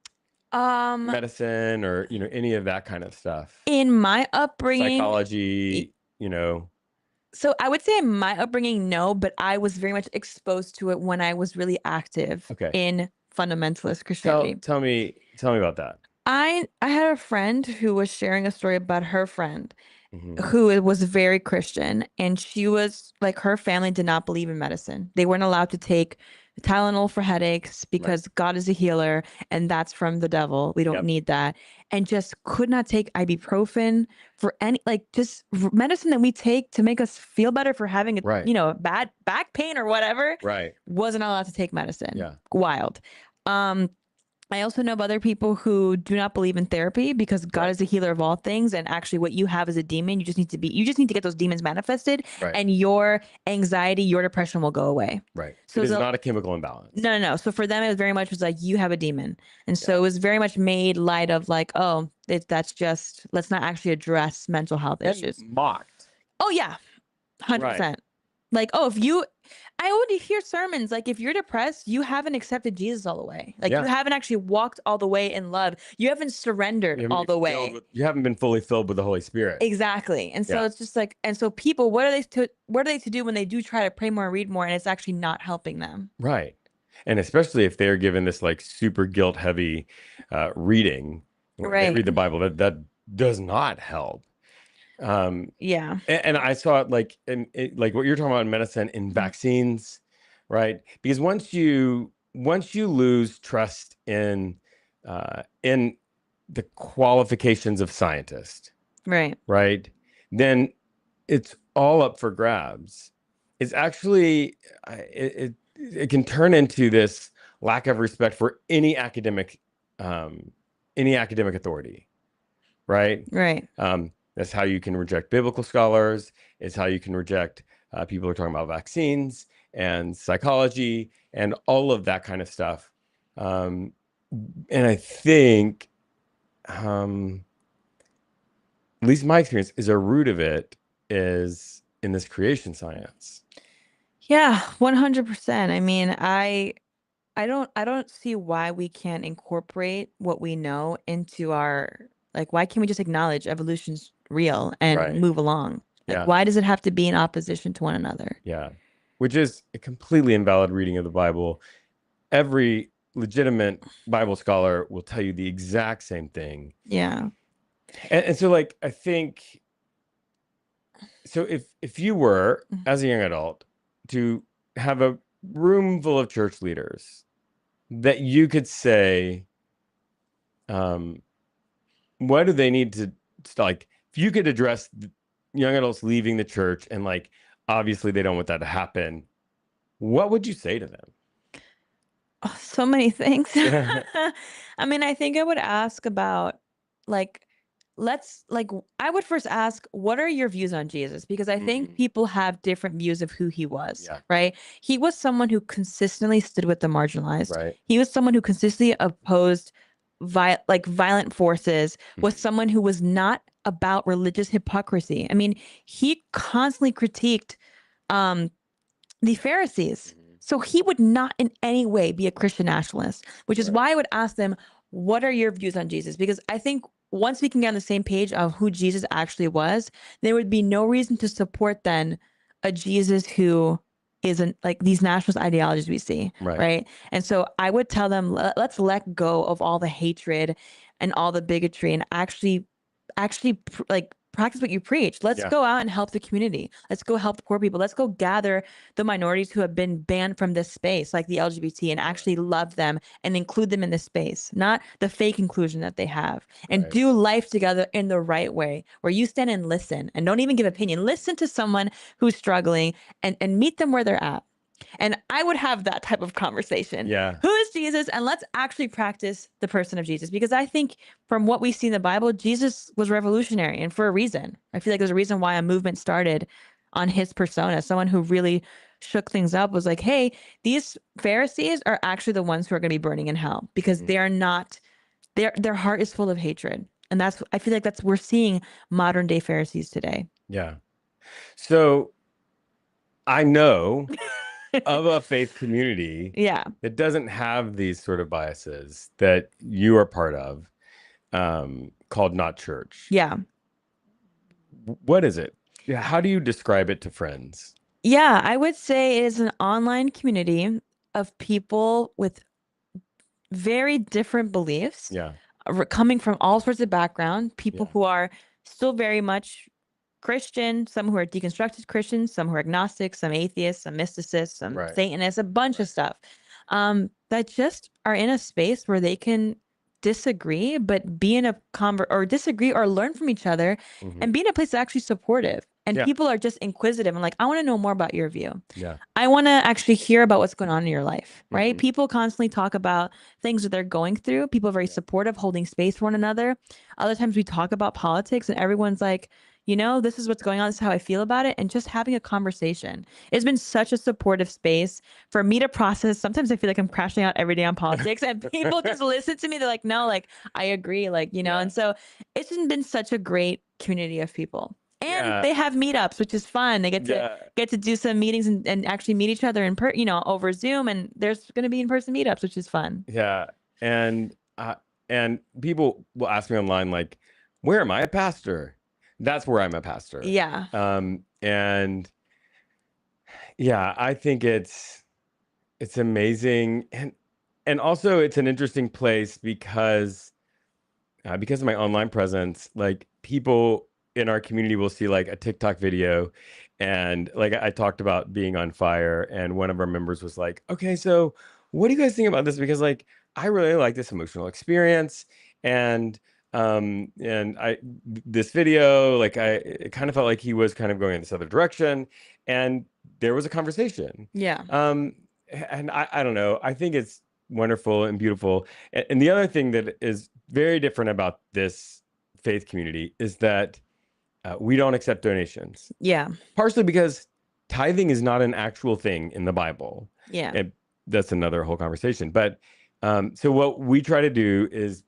Medicine, or any of that kind of stuff.
In my upbringing,
psychology,
So I would say in my upbringing, no, but I was very much exposed to it when I was really active in fundamentalist Christianity.
Tell me about that.
I had a friend who was sharing a story about her friend who was very Christian, and she was like, her family did not believe in medicine. They weren't allowed to take Tylenol for headaches because God is a healer and that's from the devil. We don't need that. And just could not take ibuprofen for any, like, just medicine that we take to make us feel better for having a, bad back pain or whatever.
Right.
Wasn't allowed to take medicine.
Yeah.
Wild. I also know of other people who do not believe in therapy because God is the healer of all things, and actually what you have is a demon. You just need to get those demons manifested, and your anxiety, your depression will go away.
Right. So it's not a chemical imbalance.
No. So for them, it was very much was like, you have a demon. And so it was very much made light of like, oh, that's just, let's not actually address mental health issues.
Mocked.
Oh yeah. 100%. Like, oh, I would hear sermons like, if you're depressed, you haven't accepted Jesus all the way. Like you haven't actually walked all the way in love. You haven't surrendered all the way.
You haven't been fully filled with the Holy Spirit.
Exactly. And so it's just like, and so people, what are they to do when they do try to pray more, read more, and it's actually not helping them?
Right. And especially if they're given this like super guilt heavy reading, they read the Bible, that does not help. And I saw it like what you're talking about in medicine, in vaccines, right? Because once you once you lose trust in the qualifications of scientist,
Right.
right, then it's all up for grabs. It's actually it can turn into this lack of respect for any academic authority, right?
Right.
That's how you can reject biblical scholars. It's how you can reject people who are talking about vaccines and psychology and all of that kind of stuff. And I think, at least my experience, is a root of it is in this creation science.
Yeah, 100%. I mean, I don't see why we can't incorporate what we know into our, like, why can't we just acknowledge evolution's real and
Right.
move along? Like,
Yeah.
why does it have to be in opposition to one another?
Yeah. Which is a completely invalid reading of the Bible. Every legitimate Bible scholar will tell you the exact same thing.
Yeah.
And so, like, I think, so if you were, as a young adult, to have a room full of church leaders that you could say, what do they need to, like, if you could address young adults leaving the church and, like, obviously they don't want that to happen, what would you say to them?
Oh, so many things.
Yeah.
I mean, I think I would ask about, like, I would first ask, what are your views on Jesus? Because I think
Mhm.
people have different views of who he was,
Yeah.
right? He was someone who consistently stood with the marginalized.
Right.
He was someone who consistently opposed violent forces, was
Mhm.
someone who was not about religious hypocrisy. I mean, he constantly critiqued um the Pharisees.
Mhm.
So he would not in any way be a Christian nationalist, which is
Right.
why I would ask them, what are your views on Jesus? Because I think once we can get on the same page of who Jesus actually was, there would be no reason to support then a Jesus who isn't like these nationalist ideologies we see.
Right.
Right. And so I would tell them, let's let go of all the hatred and all the bigotry and actually like practice what you preach. Let's
Yeah.
go out and help the community. Let's go help the poor people. Let's go gather the minorities who have been banned from this space, like the LGBT, and actually love them and include them in this space, not the fake inclusion that they have, and
Right.
do life together in the right way, where you stand and listen and don't even give opinion. Listen to someone who's struggling and meet them where they're at. And I would have that type of conversation.
Yeah.
Who is Jesus? And let's actually practice the person of Jesus. Because I think from what we see in the Bible, Jesus was revolutionary and for a reason. I feel like there's a reason why a movement started on his persona. Someone who really shook things up was like, hey, these Pharisees are actually the ones who are going to be burning in hell because
Mhm.
they are not, their heart is full of hatred. And that's, I feel like that's, we're seeing modern day Pharisees today.
Yeah. So I know of a faith community
Yeah.
that doesn't have these sort of biases that you are part of, called Not Church.
Yeah.
What is it? Yeah. How do you describe it to friends?
Yeah, I would say it is an online community of people with very different beliefs,
Yeah.
coming from all sorts of background, people
Yeah.
who are still very much Christian, some who are deconstructed Christians, some who are agnostic, some atheists, some mysticists, some
Right.
Satanists, a bunch
Right.
of stuff, that just are in a space where they can disagree, but be in a or disagree or learn from each other
Mhm.
and be in a place that's actually supportive. And
Yeah.
people are just inquisitive and like, I want to know more about your view.
Yeah.
I want to actually hear about what's going on in your life, right?
Mhm.
People constantly talk about things that they're going through. People are very
Yeah.
supportive, holding space for one another. Other times we talk about politics and everyone's like, you know, this is what's going on. This is how I feel about it. And just having a conversation. It's been such a supportive space for me to process. Sometimes I feel like I'm crashing out every day on politics and people just listen to me. They're like, no, like, I agree. Like, you know,
Yeah.
and so it's been such a great community of people. And
Yeah.
they have meetups, which is fun. They
Yeah.
get to do some meetings and actually meet each other over Zoom. And there's going to be in-person meetups, which is fun.
Yeah. And people will ask me online, like, where am I a pastor? That's where I'm a pastor.
Yeah.
And yeah, I think it's amazing. And also it's an interesting place because of my online presence, like people in our community will see like a TikTok video, and like I talked about being on fire, and one of our members was like, okay, so what do you guys think about this? Because like I really like this emotional experience, and this video, like it kind of felt like he was kind of going in this other direction, and there was a conversation.
Yeah.
And I don't know. I think it's wonderful and beautiful. And the other thing that is very different about this faith community is that we don't accept donations,
Yeah.
partially because tithing is not an actual thing in the Bible.
Yeah.
And that's another whole conversation. But so what we try to do is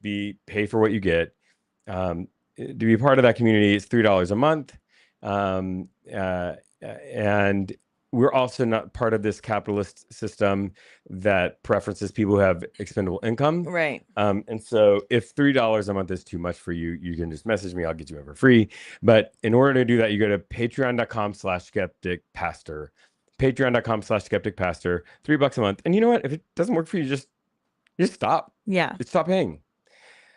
pay for what you get. To be part of that community is $3 a month. And we're also not part of this capitalist system that preferences people who have expendable income.
Right.
And so if $3 a month is too much for you, you can just message me. I'll get you over free. But in order to do that, you go to patreon.com/skepticpastor, patreon.com/skepticpastor, $3 a month. And you know what? If it doesn't work for you, just stop.
Yeah.
Just stop paying.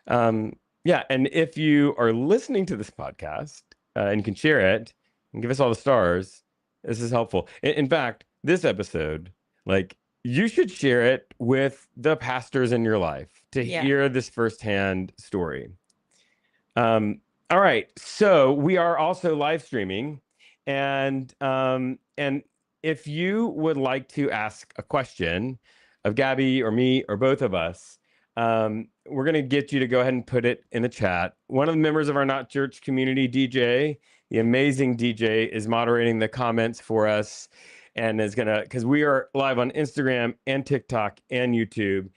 Yeah. And if you are listening to this podcast and you can share it and give us all the stars, this is helpful. In fact, this episode, like, you should share it with the pastors in your life to hear this firsthand story. All right. So we are also live streaming, and if you would like to ask a question of Gabby or me or both of us, we're going to get you to go ahead and put it in the chat. One of the members of our Not Church community, DJ, the amazing DJ, is moderating the comments for us, and is gonna, because we are live on Instagram and TikTok and YouTube.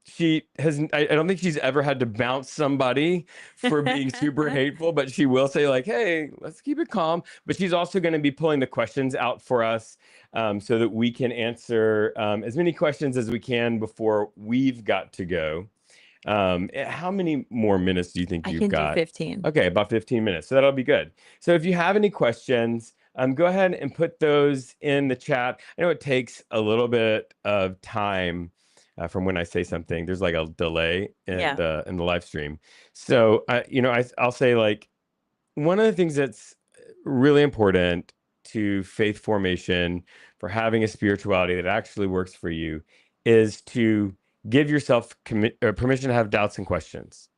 She has, I don't think she's ever had to bounce somebody for being super hateful, but she will say like, hey, let's keep it calm. But she's also going to be pulling the questions out for us so that we can answer as many questions as we can before we've got to go. How many more minutes do you think you've got?
I can do 15.
Okay, about 15 minutes. So that'll be good. So if you have any questions, go ahead and put those in the chat. I know it takes a little bit of time from when I say something. There's like a delay in the live stream. So I'll say, like, one of the things that's really important to faith formation, for having a spirituality that actually works for you, is to give yourself permission to have doubts and questions,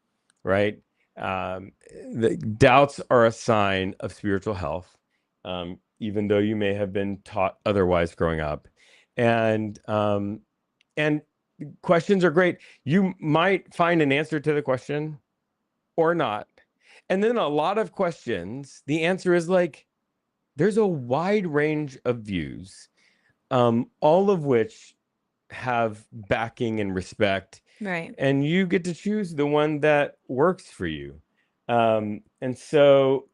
right? The doubts are a sign of spiritual health, even though you may have been taught otherwise growing up. And questions are great. You might find an answer to the question or not. And then a lot of questions, the answer is like, there's a wide range of views, all of which have backing and respect.
Right.
And you get to choose the one that works for you. And so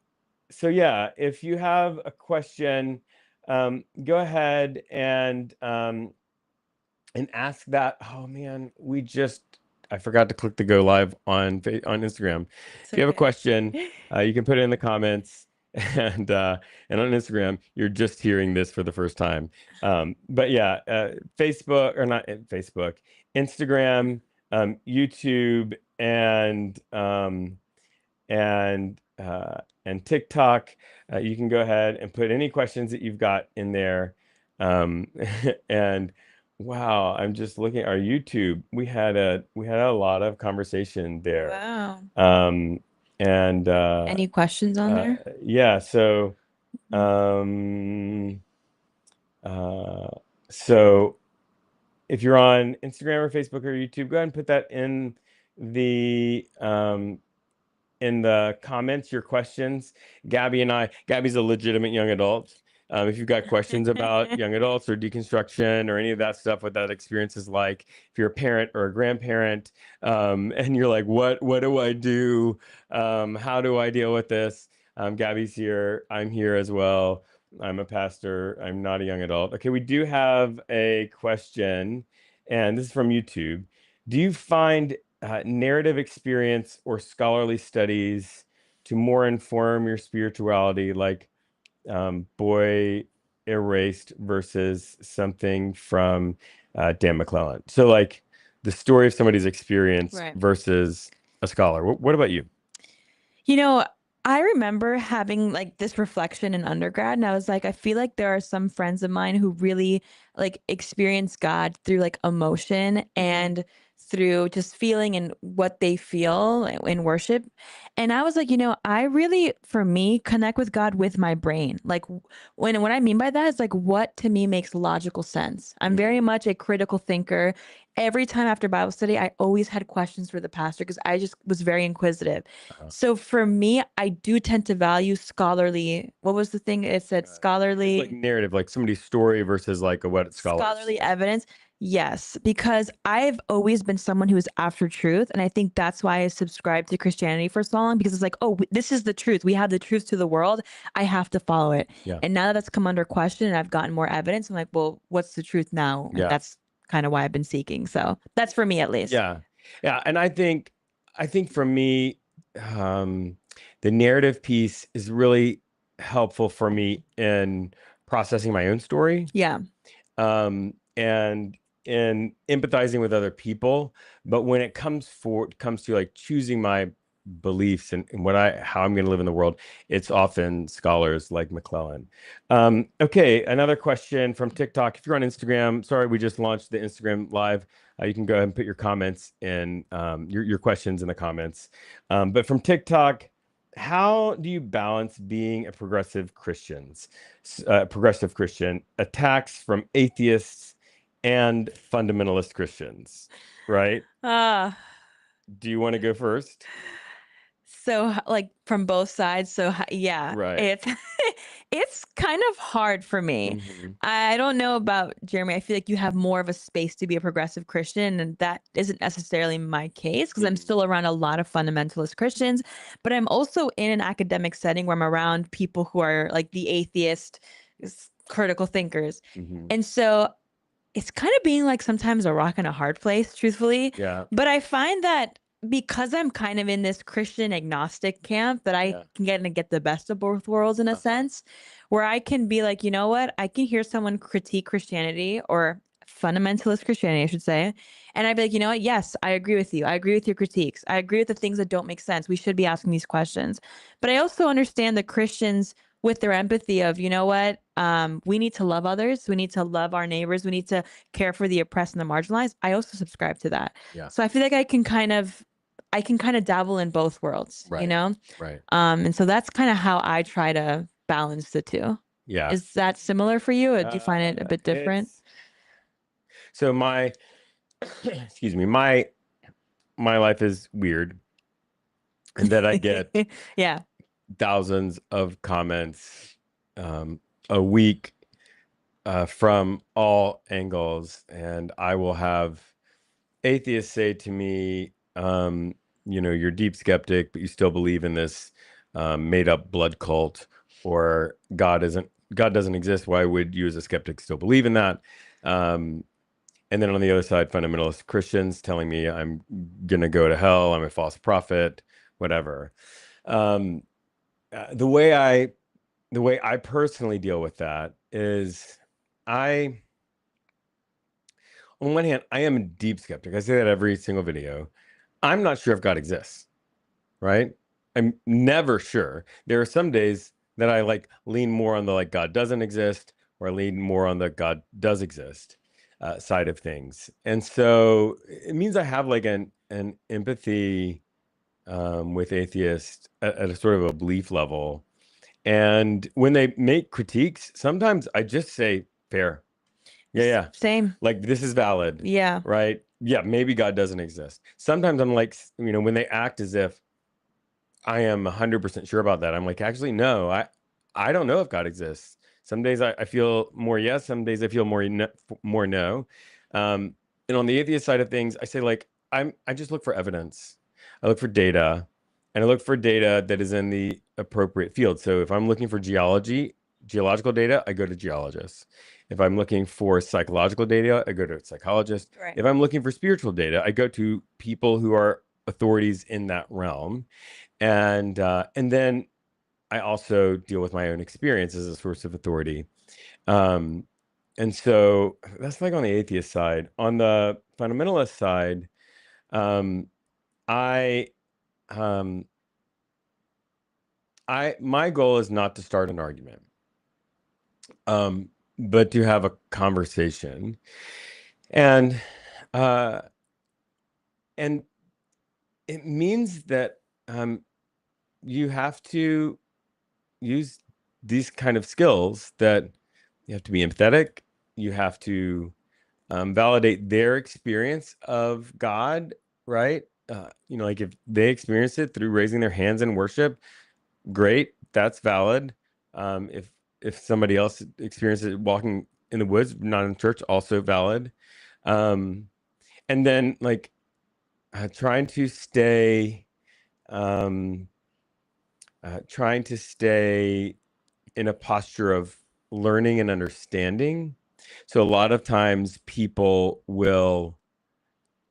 yeah, if you have a question, go ahead and ask that. Oh man, I forgot to click the go live on Instagram. If you have a question, you can put it in the comments. And on Instagram, you're just hearing this for the first time. But yeah, Facebook, or not Facebook, Instagram, YouTube, and TikTok. You can go ahead and put any questions that you've got in there. And wow, I'm just looking at our YouTube. We had a lot of conversation there.
Wow.
And
any questions on there?
Yeah. So so if you're on Instagram or Facebook or YouTube, go ahead and put that in the comments, your questions. Gabby's a legitimate young adult. If you've got questions about young adults or deconstruction or any of that stuff, what that experience is like, if you're a parent or a grandparent, and you're like, what do I do? How do I deal with this? Gabby's here. I'm here as well. I'm a pastor. I'm not a young adult. Okay, we do have a question, and this is from YouTube. Do you find narrative experience or scholarly studies to more inform your spirituality, like Boy Erased versus something from Dan McClellan? So like the story of somebody's experience versus a scholar. What about you?
You know, I remember having like this reflection in undergrad, and I was like, I feel like there are some friends of mine who really like experience God through like emotion and through just feeling and what they feel in worship. And I was like, I really, for me, connect with God with my brain. Like when what I mean by that is like what to me makes logical sense. I'm very much a critical thinker. Every time after Bible study, I always had questions for the pastor because I just was very inquisitive.
Uh-huh.
So for me, I do tend to value scholarly. What was the thing it said?
It's like
Scholarly
narrative, like somebody's story versus like a what scholars.
scholarly evidence. Yes, because I've always been someone who is after truth. And I think that's why I subscribed to Christianity for so long, because it's like, oh, this is the truth. We have the truth to the world. I have to follow it.
Yeah.
And now that that's come under question and I've gotten more evidence, I'm like, well, what's the truth now? And
Yeah.
that's kind of why I've been seeking. So that's for me at least.
Yeah. Yeah. And I think for me, the narrative piece is really helpful for me in processing my own story.
Yeah.
And in empathizing with other people. But when it comes to like choosing my beliefs and how I'm going to live in the world, it's often scholars like McClellan. Okay, another question from TikTok. If you're on Instagram, sorry, we just launched the Instagram live. You can go ahead and put your comments in, your questions in the comments. But from TikTok, how do you balance being a progressive Christian, attacks from atheists and fundamentalist Christians, right? Do you want to go first?
So like from both sides. So yeah,
Right.
it's kind of hard for me.
Mhm.
I don't know about Jeremy. I feel like you have more of a space to be a progressive Christian, and that isn't necessarily my case because I'm
Mhm.
still around a lot of fundamentalist Christians, but I'm also in an academic setting where I'm around people who are like the atheist, critical thinkers.
Mhm.
And so it's kind of being like sometimes a rock and a hard place, truthfully.
Yeah.
But I find that because I'm kind of in this Christian agnostic camp, that I
Yeah.
can get the best of both worlds in a sense, where I can be like, you know what? I can hear someone critique Christianity or fundamentalist Christianity, I should say. And I'd be like, you know what? Yes, I agree with you. I agree with your critiques. I agree with the things that don't make sense. We should be asking these questions. But I also understand the Christians with their empathy of, you know what? We need to love others. We need to love our neighbors. We need to care for the oppressed and the marginalized. I also subscribe to that.
Yeah.
So I feel like I can kind of dabble in both worlds, you
Right.
know?
Right.
And so that's kind of how I try to balance the two.
Yeah.
Is that similar for you? Or do you find it a bit different?
So my, excuse me, my life is weird, and that I get
Yeah.
thousands of comments a week from all angles, and I will have atheists say to me, you're a deep skeptic, but you still believe in this made up blood cult, or God doesn't exist. Why would you as a skeptic still believe in that? And then on the other side, fundamentalist Christians telling me I'm gonna go to hell, I'm a false prophet, whatever. The way I personally deal with that is on one hand, I am a deep skeptic. I say that every single video. I'm not sure if God exists, right? I'm never sure. There are some days that I like lean more on the like God doesn't exist, or I lean more on the God does exist side of things. And so it means I have like an empathy with atheists at a sort of a belief level. And when they make critiques, sometimes I just say fair. Yeah.
Same.
Like, this is valid.
Yeah.
Right. Yeah. Maybe God doesn't exist. Sometimes I'm like, when they act as if I am 100% sure about that, I'm like, actually, no, I don't know if God exists. Some days I feel more yes. Some days I feel more no. And on the atheist side of things, I say like, I just look for evidence. I look for data, and I look for data that is in the appropriate field. So if I'm looking for geological data, I go to geologists. If I'm looking for psychological data, I go to a psychologist.
Right.
If I'm looking for spiritual data, I go to people who are authorities in that realm. And then I also deal with my own experience as a source of authority. And so that's like on the atheist side. On the fundamentalist side, I my goal is not to start an argument, but to have a conversation, and uh, and it means that you have to use these kind of skills, that you have to be empathetic, you have to validate their experience of God, right? Like if they experience it through raising their hands in worship, great, that's valid. If somebody else experiences it walking in the woods, not in church, also valid. Um, and then like trying to stay um, in a posture of learning and understanding. So a lot of times people will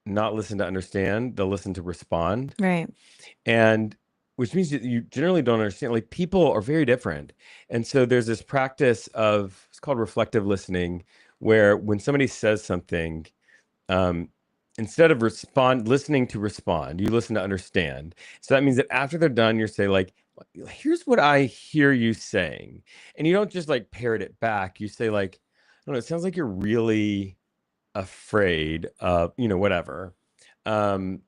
not listen to understand, they'll listen to respond.
Right.
And which means that you generally don't understand. Like people are very different. And so there's this practice of, it's called reflective listening, where when somebody says something, um, instead of listening to respond, you listen to understand. So that means that after they're done, you say like, here's what I hear you saying. And you don't just like parrot it back. You say like, I don't know, it sounds like you're really afraid of, whatever. And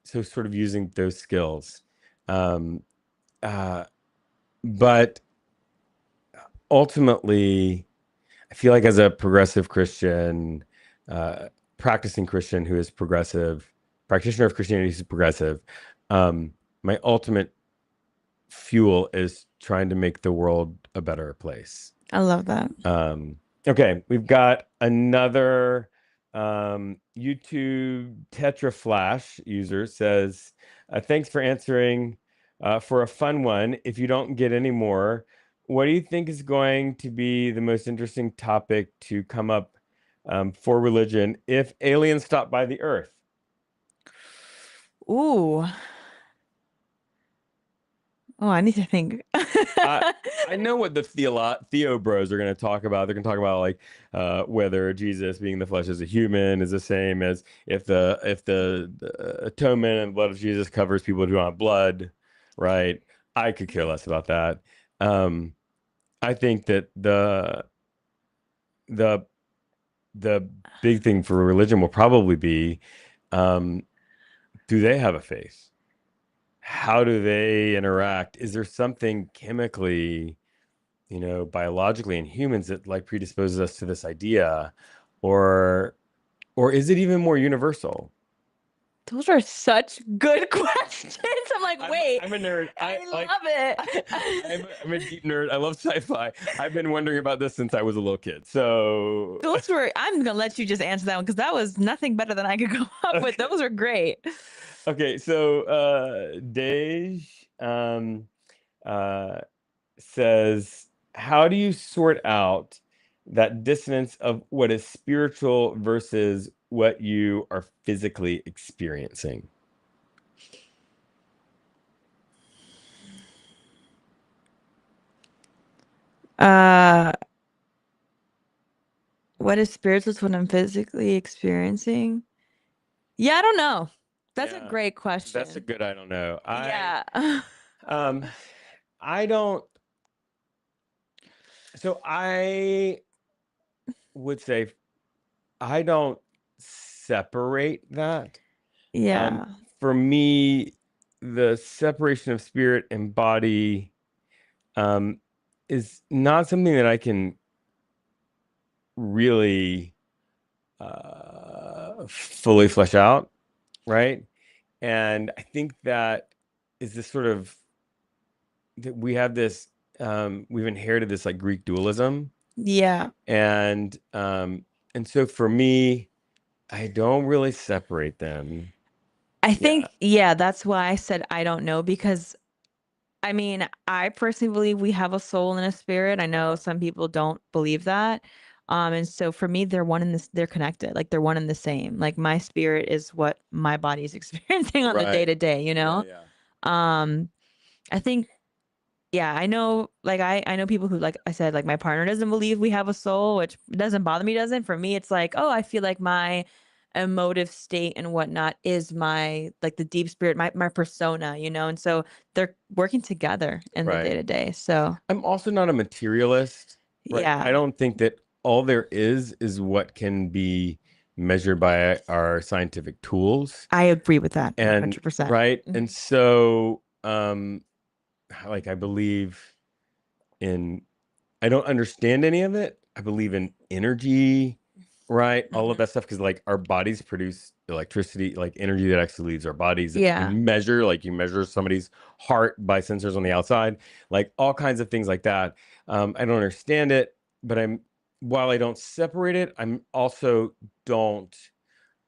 so sort of using those skills. Um, but ultimately, I feel like as a progressive Christian, practicing Christian who is progressive, practitioner of Christianity who's progressive, my ultimate fuel is trying to make the world a better place.
I love that.
Okay, we've got another YouTube Tetra Flash user says, thanks for answering for a fun one. If you don't get any more, what do you think is going to be the most interesting topic to come up for religion if aliens stop by the Earth?
Ooh. Oh, I need to think.
I know what the Theo bros are going to talk about. They're going to talk about like whether Jesus being the flesh as a human is the same as if the atonement and blood of Jesus covers people who don't have blood, right? I could care less about that. I think that the big thing for religion will probably be, do they have a faith? How do they interact? Is there something chemically, biologically in humans that like predisposes us to this idea, or is it even more universal?
Those are such good questions. I'm like, wait,
I'm a nerd.
I love it.
I'm a deep nerd. I love sci-fi. I've been wondering about this since I was a little kid. So
I'm gonna let you just answer that one because that was nothing better than I could come up with. Those are great.
Okay, so Dej says, how do you sort out that dissonance of what is spiritual versus what you are physically experiencing?
What is spiritual to what I'm physically experiencing? Yeah, I don't know. That's a
Yeah,
great question.
that's a good, I don't know.
Yeah.
I don't. So I would say I don't separate that.
Yeah.
For me, the separation of spirit and body is not something that I can really fully flesh out, right? And I think that is this sort of that we have this we've inherited this like Greek dualism,
Yeah.
and so for me, I don't really separate them.
I think, yeah, that's why I said I don't know, because I mean, I personally believe we have a soul and a spirit. I know some people don't believe that. And so for me, they're connected, like they're one and the same. Like my spirit is what my body is experiencing on the day to day,
Yeah.
I think, yeah, I know, like I know people who, like I said, like my partner doesn't believe we have a soul, which doesn't bother me, doesn't. For me, it's like, oh, I feel like my emotive state and whatnot is my like the deep spirit, my persona, you know, and so they're working together in the
Right.
day to day. So
I'm also not a materialist, right?
yeah,
I don't think that all there is what can be measured by our scientific tools.
I agree with that
And
100%.
right.
Mhm.
And so like I believe in I don't understand any of it. I believe in energy, right? All of
Mhm.
that stuff because like our bodies produce electricity, like energy that actually leaves our bodies that
Yeah.
we measure, like you measure somebody's heart by sensors on the outside, like all kinds of things like that. I don't understand it, but while I don't separate it, I'm also don't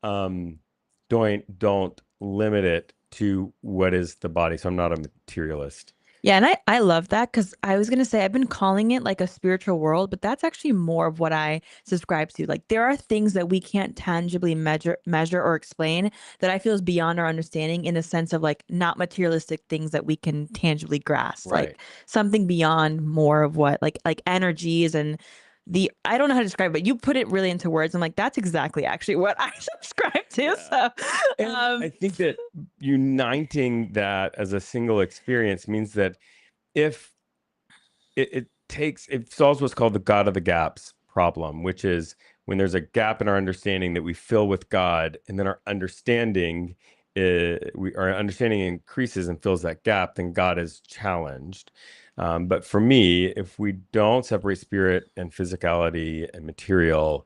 um don't limit it to what is the body. So I'm not a materialist.
Yeah, and I love that because I was gonna say I've been calling it like a spiritual world, but that's actually more of what I subscribe to. Like there are things that we can't tangibly measure or explain that I feel is beyond our understanding in the sense of like not materialistic things that we can tangibly grasp.
Right.
Like something beyond more of what like energies and the I don't know how to describe it, but you put it really into words. I'm like, that's exactly actually what I subscribe to.
Yeah.
So
And I think that uniting that as a single experience means that if it solves what's called the God of the gaps problem, which is when there's a gap in our understanding that we fill with God, and then our understanding increases and fills that gap, then God is challenged. But for me, if we don't separate spirit and physicality and material,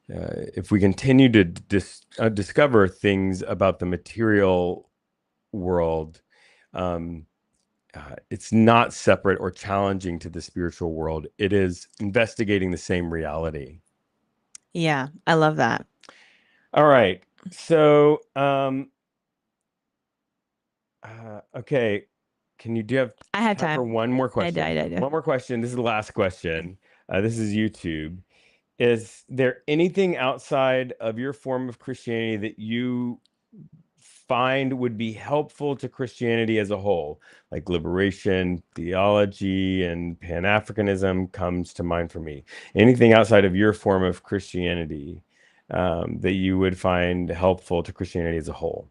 if we continue to discover things about the material world, it's not separate or challenging to the spiritual world. It is investigating the same reality.
yeah, I love that.
All right. So, okay. Do you have
I have
time for
time.
one more
I
question?
do.
One more question. This is the last question. This is YouTube. Is there anything outside of your form of Christianity that you find would be helpful to Christianity as a whole? Like liberation theology and Pan-Africanism comes to mind for me. Anything outside of your form of Christianity that you would find helpful to Christianity as a whole?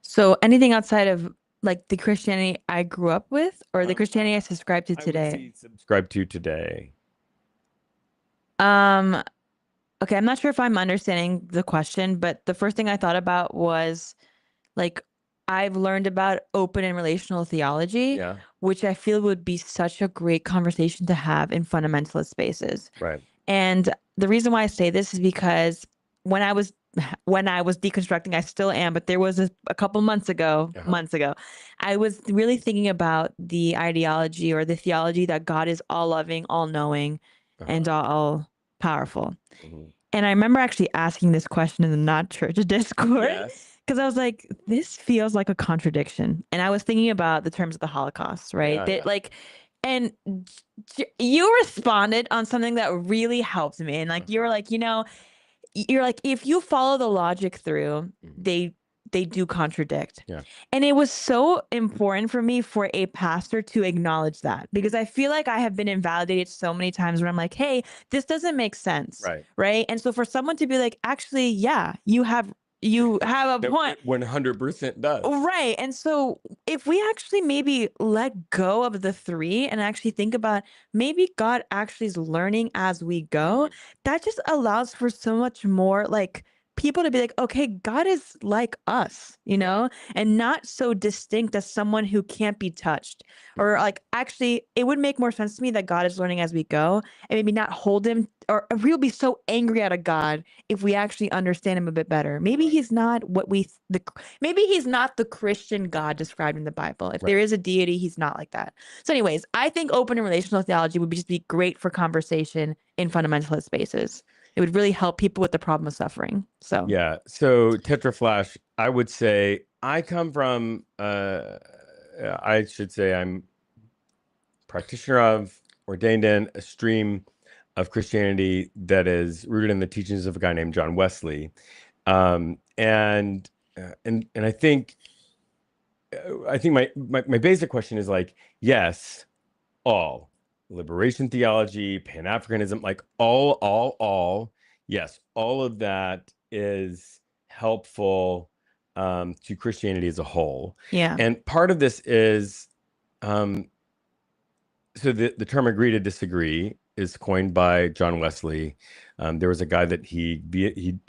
So anything outside of like the Christianity I grew up with or the Christianity I subscribe to
I would
today?
say subscribe to today.
Um, okay, I'm not sure if I'm understanding the question, but the first thing I thought about was like I've learned about open and relational theology,
Yeah,
which I feel would be such a great conversation to have in fundamentalist spaces.
right.
And the reason why I say this is because when I was deconstructing, I still am, but there was a couple months ago, I was really thinking about the ideology or the theology that God is all loving, all knowing, and all powerful.
Mhm.
And I remember actually asking this question in the Not Church Discord
Yes.
because I was like, this feels like a contradiction. And I was thinking about the terms of the Holocaust, right?
Yeah,
That
yeah.
like, and you responded on something that really helped me. And like, you were like, you know, you're like, if you follow the logic through,
Mhm.
they do contradict.
Yeah.
And it was so important for me for a pastor to acknowledge that because I feel like I have been invalidated so many times where I'm like, hey, this doesn't make sense.
Right.
Right. And so for someone to be like, actually, yeah, you have a point.
100% does.
Right. And so if we actually maybe let go of the three and actually think about maybe God actually is learning as we go, that just allows for so much more like people to be like, okay, God is like us, you know, and not so distinct as someone who can't be touched. Or like actually it would make more sense to me that God is learning as we go and maybe not hold him or we'll be so angry at a God if we actually understand him a bit better. Maybe he's not what maybe he's not the Christian God described in the Bible. If there is a deity, he's not like that. So, anyways, I think open and relational theology would just be great for conversation in fundamentalist spaces. It would really help people with the problem of suffering. So,
Yeah. So Tetraflash, I would say I come from I should say I'm practitioner of, ordained in a stream of Christianity that is rooted in the teachings of a guy named John Wesley. And I think my basic question is like, yes, all liberation theology, Pan-Africanism, like all, yes, all of that is helpful to Christianity as a whole.
Yeah.
And part of this is, so the term agree to disagree is coined by John Wesley. There was a guy that he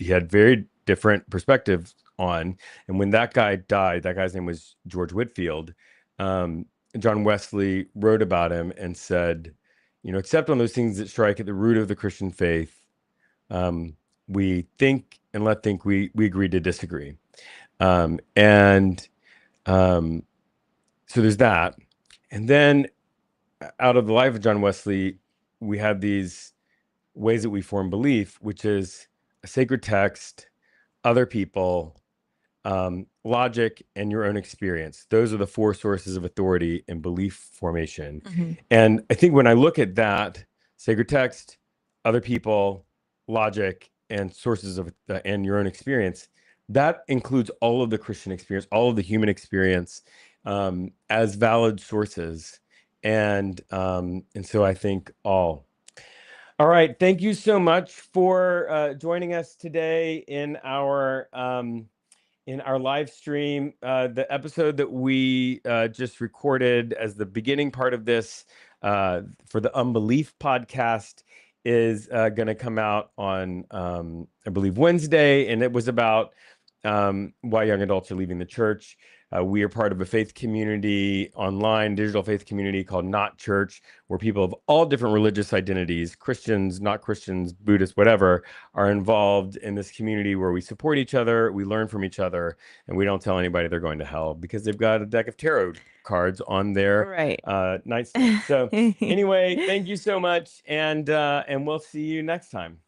had very different perspectives on. And when that guy died, that guy's name was George Whitefield. John Wesley wrote about him and said, except on those things that strike at the root of the Christian faith, we think and let think we agree to disagree. So there's that. And then out of the life of John Wesley, we have these ways that we form belief, which is a sacred text, other people, logic, and your own experience. Those are the 4 sources of authority in belief formation.
Mhm.
And I think when I look at that, sacred text, other people, logic, and sources of and your own experience, that includes all of the Christian experience, all of the human experience, as valid sources. And so I think all right. Thank you so much for joining us today in our live stream. The episode that we just recorded as the beginning part of this for the Unbelief podcast is going to come out on, I believe, Wednesday. And it was about why young adults are leaving the church. We are part of a faith community online, digital faith community called Not Church, where people of all different religious identities, Christians, not Christians, Buddhists, whatever, are involved in this community where we support each other, we learn from each other, and we don't tell anybody they're going to hell because they've got a deck of tarot cards on their nightstand. So anyway, thank you so much, and we'll see you next time.